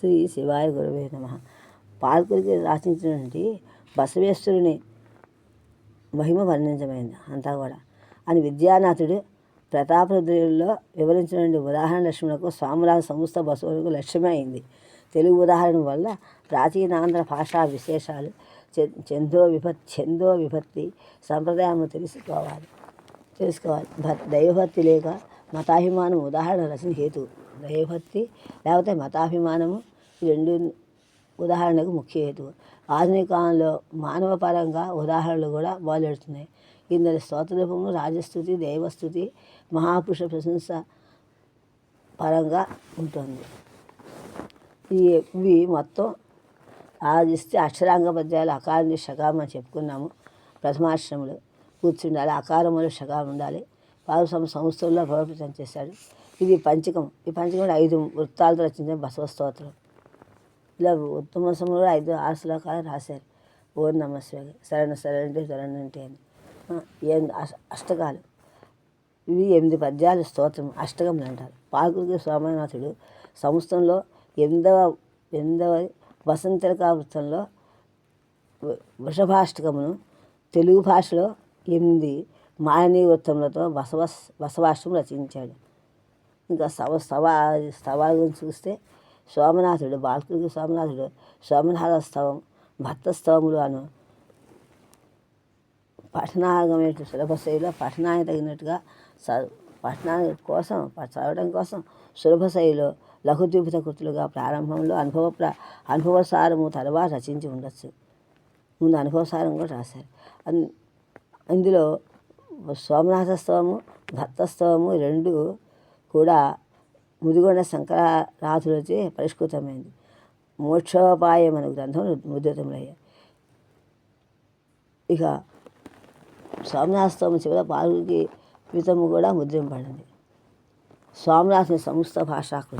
శ్రీ శివాయ గురవే నమః. పాల్కురికి రచించినటువంటి బసవేశ్వరుని మహిమ వర్ణించమైంది అంతా కూడా అని విద్యానాథుడు ప్రతాపరుద్రుల్లో వివరించినటువంటి ఉదాహరణ లక్ష్మణకు స్వామిరాజు సంస్థ బసవులకు లక్ష్యమే అయింది. తెలుగు ఉదాహరణ వల్ల ప్రాచీనాంధ్ర భాషా విశేషాలు ఛందో విభక్తి సంప్రదాయం తెలుసుకోవాలి. దైవభక్తి లేక మతాభిమానం ఉదాహరణ రచన హేతు. దైవభక్తి లేకపోతే మతాభిమానము రెండు ఉదాహరణకు ముఖ్య హేతువు. ఆధునిక కాలంలో మానవ పరంగా ఉదాహరణలు కూడా బయలుదేరుతున్నాయి. ఇందులో స్తోత్రరూపము రాజస్థుతి, దైవస్థుతి, మహాపురుష ప్రశంస పరంగా ఉంటుంది. ఇవి మొత్తం ఆదిస్తే అక్షరాంగ పద్యాలు అకారం షకారం అని చెప్పుకున్నాము. ప్రథమాశ్రములు కూర్చుండాలి, అకారములు షకారం ఉండాలి. పాలు సంస్థల్లో బలోపేతం చేశాడు. ఇది పంచకం. ఈ పంచకం 5 వృత్తాలతో రచించిన బసవ స్తోత్రం. ఇలా ఉత్తమ సమయంలో 5-6 శ్లోకాలు రాశారు. ఓం నమ శివాయ, శరణంటే శరణంటే అని 8 ఇవి 8 పద్యాలు స్తోత్రం అష్టకములు అంటారు. పాల్కురికి సోమనాథుడు సంస్థంలో 8వ వసంతరికా వృత్తంలో వృషభాష్టకమును, తెలుగు భాషలో 8 మాయనీ వృత్తములతో బసవాష్టకం రచించాడు. ఇంకా స్తవాల గురించి చూస్తే సోమనాథుడు బాల్కురికి సోమనాథుడు సోమనాథ స్తవం, భక్త స్తవములు అను పఠనాగమైన సులభ శైలిలో పఠనానికి తగినట్టుగా పఠనానికి కోసం చదవడం కోసం సులభ శైలిలో లఘుద్విపత కృతులుగా ప్రారంభంలో అనుభవసారము తర్వాత రచించి ఉండొచ్చు. ముందు అనుభవసారం కూడా రాశారు. ఇందులో సోమనాథ స్తవము, భక్తస్తవము 2 కూడా ముదిగొండ శంకరనాథులచే పరిష్కృతమైంది. మోక్షోపాయం అనే గ్రంథం ముద్రితములయ్యాయి. ఇక సోమనాథస్తవం చివర పాల్గొకి వితము కూడా ముద్రింపబడింది. సోమనాథుని సంస్థ భాషాకృతి.